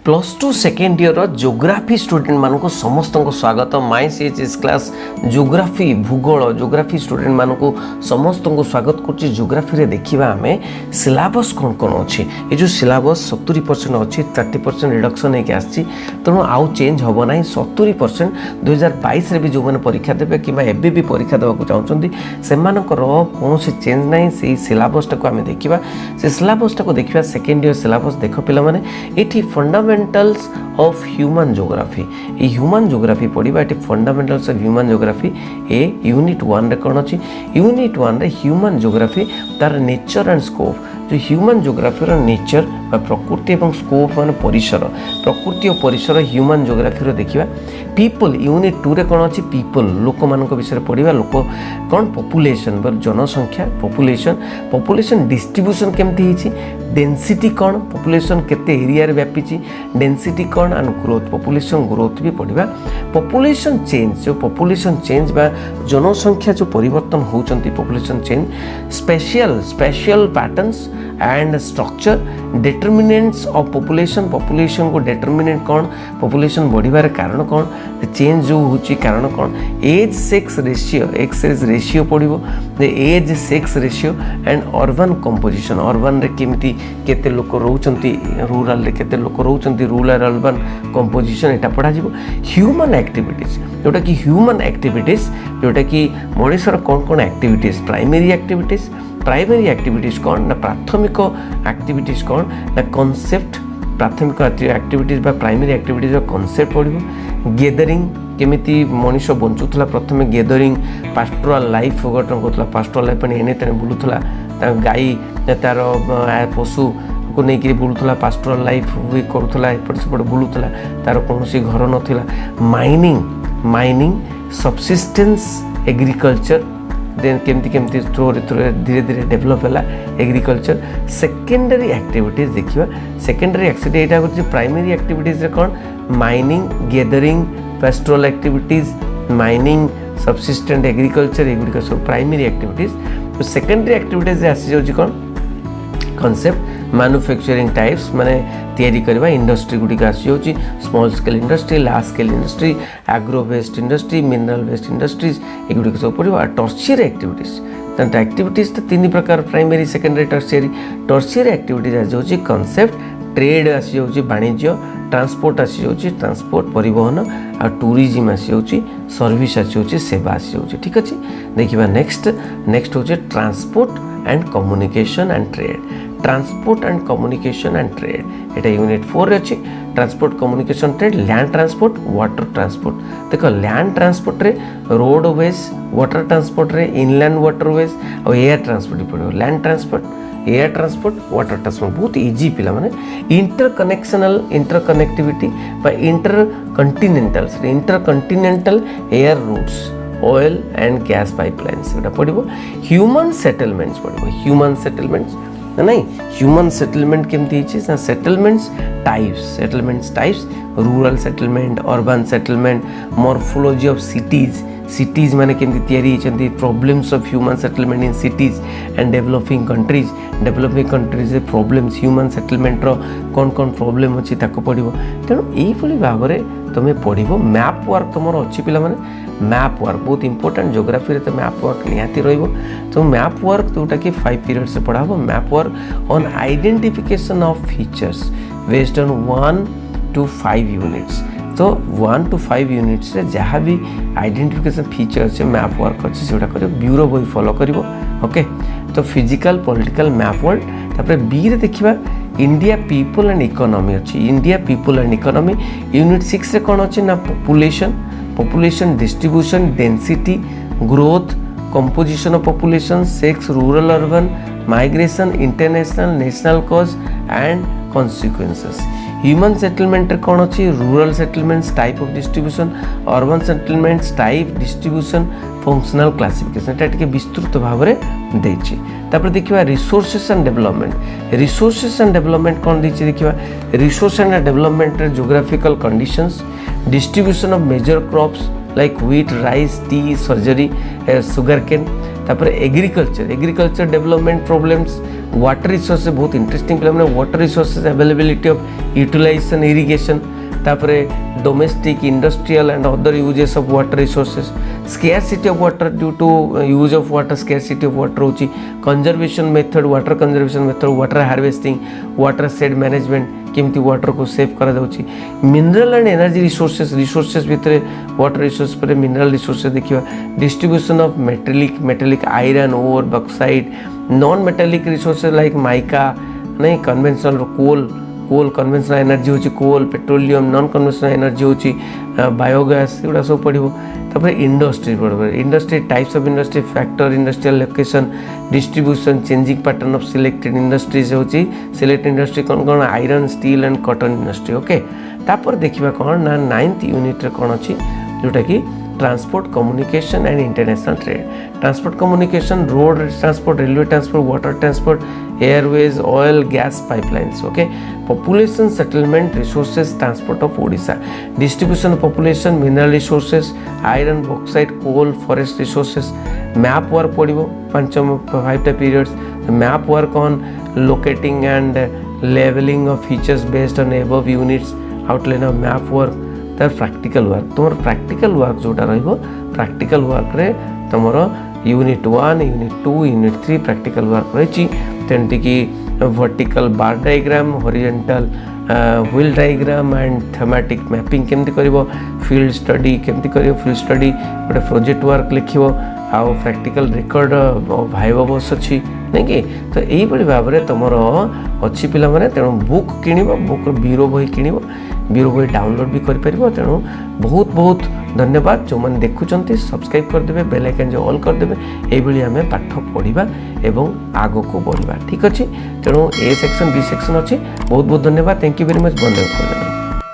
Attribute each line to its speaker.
Speaker 1: +2 second year geography student मानक समस्त स्वागत माय सीएचएस क्लास ज्योग्राफी भूगोल ज्योग्राफी स्टूडेंट मानक समस्त स्वागत कर ज्योग्राफी रे देखिबा आमे सिलेबस कौन कौन अच्छी ये जो सिलेबस 70% अच्छी 30% रिडक्शन होकर आसी तेणु आउ चेंज हम ना 70% 2022 रे भी जो मैंने परीक्षा देवे कि एबे भी परीक्षा देवाक चाहते से कौन चेंज ना से सिलेबस टाक आम देखा से सिलेबस टाक देखा सेकेंड ईयर सिलेबस देख पे ये फंडामेंटल्स ऑफ ह्यूमन ज्योग्राफी ये ह्यूमन ज्योग्राफी पढ़ा ये fundamentals of human geography a unit 1 रे कौन अच्छी यूनिट 1 रे ह्यूमन ज्योग्राफी तार नेचर एंड स्कोप जो ह्यूमन ज्योग्राफी नेचर प्रकृति और स्कोप मान परिसर प्रकृति और परिसर ह्यूमन ज्योग्राफी देखा पीपल यूनिट 2 रे कौन अच्छी पीपल लोक मान विषय पढ़ा लोक कौन पॉपुलेशन जनसंख्या पॉपुलेशन डिस्ट्रीब्यूशन केमती डेंसिटी कौन पॉपुलेशन केते एरिया रे व्यापी डेंसिटी कौन एंड ग्रोथ पॉपुलेशन ग्रोथ भी पढ़ा पॉपुलेशन चेंज जो पॉपुलेशन चेंज बा जनसंख्या जो परिवर्तन होती population change spatial patterns and structure determinants of population को डिटर्मिनेंट कौन पॉपुलेशन बढ़िबार कारण कौन चेंज जो होची कारण कौन एज सेक्स रेशियो पड़ो age sex ratio and urban composition urban रे केमिति केते लोक रोचंती रूरल रे केते लोक रोचंती रूरल अर्बन कंपोजिशन एटा पढ़ा जिवो ह्यूमन एक्टिविटीज जोटा कि ह्यूमन एक्टिविटीज जोटा कि मनुष्यर कौन कौन एक्टिविटीज प्राइमरी एक्टिविटीज कौन ना प्राथमिक एक्टिविटीज कौन ना कॉन्सेप्ट प्राथमिक एक्टिविटीज बा प्राइमरी एक्टिविटीज कॉन्सेप्ट पड़ो गेदरिंग केमिति मनुष्य बंचुला प्रथम गेदरिंग पास्टोरल लाइफ गठन करूला पास्टोरल लाइफ एने तेने बुलूला गाई तार पशु को लेकिन बुलूला पास्टोरल लाइफ भी करूला एपट सेपट बुलूला तार कौन घर नाला माइनिंग सब्सिस्टेंस एग्रीकल्चर देन केमती धीरे धीरे डेभलप है एग्रीकल्चर सेकेंडरी एक्टिविटीज देखा सेकेंडरी एक्टिविटी यहाँ हूँ प्राइमरी एक्टिविटीज कौन mining gathering pastoral activities mining subsistence agriculture एगुड़िक सब प्राइमरी एक्टिविटीज तो सेकेंडरी एक्टिविटीज आसी जाऊँ कौन कॉन्सेप्ट मैन्युफैक्चरिंग टाइप्स माने तैयारी करवा इंडस्ट्री गुड़िक आसी जाऊँगी small scale industry large scale industry agro waste industry mineral waste industries एगुड़िक सब पड़ो टर्शियरी एक्टिविटीज एक्टिविटीज तो तीन प्रकार प्राइमरी सेकेंडरी टर्शियरी एक्टिविटीज आसी जाऊँगी कॉन्सेप्ट ट्रेड आसी जाऊँगी वाणिज्य ट्रांसपोर्ट आसी जाऊँगी ट्रांसपोर्ट परिवहन आ टूरिज्म आसी जाऊँगी सर्विस आसी जाऊँगी सेवा आसी जाऊँगी ठीक अच्छे देखिए नेक्स्ट हूँ transport and communication and trade एटा यूनिट 4 रे अच्छी transport communication trade land transport water transport देख लैंड ट्रांसपोर्ट रे रोड वेज वाटर ट्रांसपोर्ट रे इनलैंड वाटर वेज और एयर ट्रांसपोर्ट पड़ो land transport air transport water transport बहुत इजी पिला माने interconnectivity intercontinental air routes oil and gas pipelines पड़ो human settlements नहीं ह्यूमन सेटलमेंट केमती settlements types rural settlement urban settlement morphology of cities माने केमती तैयारी होती problems of human settlement in cities and developing countries problems human settlement रो कौन problem अच्छी ताको पढ़ो तेणु यही भाव में तुम्हें पढ़ो मैप वर्क तुम अच्छी पिला माने मैप वर्क बहुत इंपोर्टेंट ज्योग्राफी तो मैप वर्क निहाती रहिबो तो मैप वर्क जोटा कि 5 पीरियड से पढ़ा हो map work on identification of features based on 1 to 5 units तो 1 to 5 यूनिट्स रे जहाँ भी आइडेंटिफिकेशन फीचर अच्छे मैप वर्क अच्छे से कर ब्यूरो बही फॉलो कर ओके तो फिजिकल पॉलिटिकल मैप वर्क तापर बी रे देखिबा इंडिया पीपल एंड इकोनॉमी अच्छी India people and economy unit 6 रे कौन अच्छे ना population distribution density growth composition of population sex rural urban migration international national cause and consequences human settlement कौन अच्छी rural settlements type of distribution urban settlements type distribution functional classification एटा विस्तृत भाव में देछि तापर देखिबा रिसोर्सेस एंड डेवलपमेंट कौन देछि देखिबा resource and development geographical conditions distribution of major crops like wheat rice tea सर्जरी सुगर केन तापर agriculture development problems water resource बहुत इंटरेस्टिंग पे मैंने water resources availability of utilization irrigation तापरे domestic industrial and other uses of water resources scarcity of water due to use of water scarcity of water होची conservation method water harvesting watershed management केमती water को save करा जाउची mineral and energy resources भितर water resource पर mineral resources देखिबा distribution of metallic iron ore bauxite non metallic resources like mica नहीं conventional coal conventional energy होची coal petroleum non conventional energy होची बायोगैस एगुड़ा सब पढ़ो तापर industry types of industry factor industrial location distribution changing pattern of selected industries होची selected industry कौन iron steel and cotton industry okay तापर देखिबा कौन ना 9th यूनिट रे कौन अछि जोटा कि transport communication and international trade transport communication road transport railway transport water transport airways oil gas pipelines okay population settlement resources transport of Odisha distribution of population mineral resources iron bauxite coal forest resources map work पड़ो 5टा periods map work on locating and labelling of features based on above units outline of map work तार practical work तुम practical work जोटा रहिबो practical work रे तुमर unit 1 unit 2 unit 3 practical work रही तेमती कि vertical bar diagram horizontal wheel diagram and thematic mapping केमती करिवो फील्ड स्टडी केमती करिवो फील्ड स्टडी गोटे प्रोजेक्ट वर्क लिखिवो आउ प्रैक्टिकल रिकॉर्ड भाइव बस अच्छी नहीं कि तो यही भाव में तुम अच्छी पिला माने तेणु बुक किଣିବ बुक बीरो बही किଣିବ बीरो बही डाउनलोड भी करें तेणु बहुत बहुत धन्यवाद जो मैंने देखुंट सब्सक्राइब करदे बेल आइकन जो ऑल करदे ये आम पाठ पढ़ा एवं आग को बढ़ा ठीक अच्छे तेणु ए सेक्शन बी सेक्शन अच्छी बहुत बहुत धन्यवाद थैंक यू वेरी मच बंदे।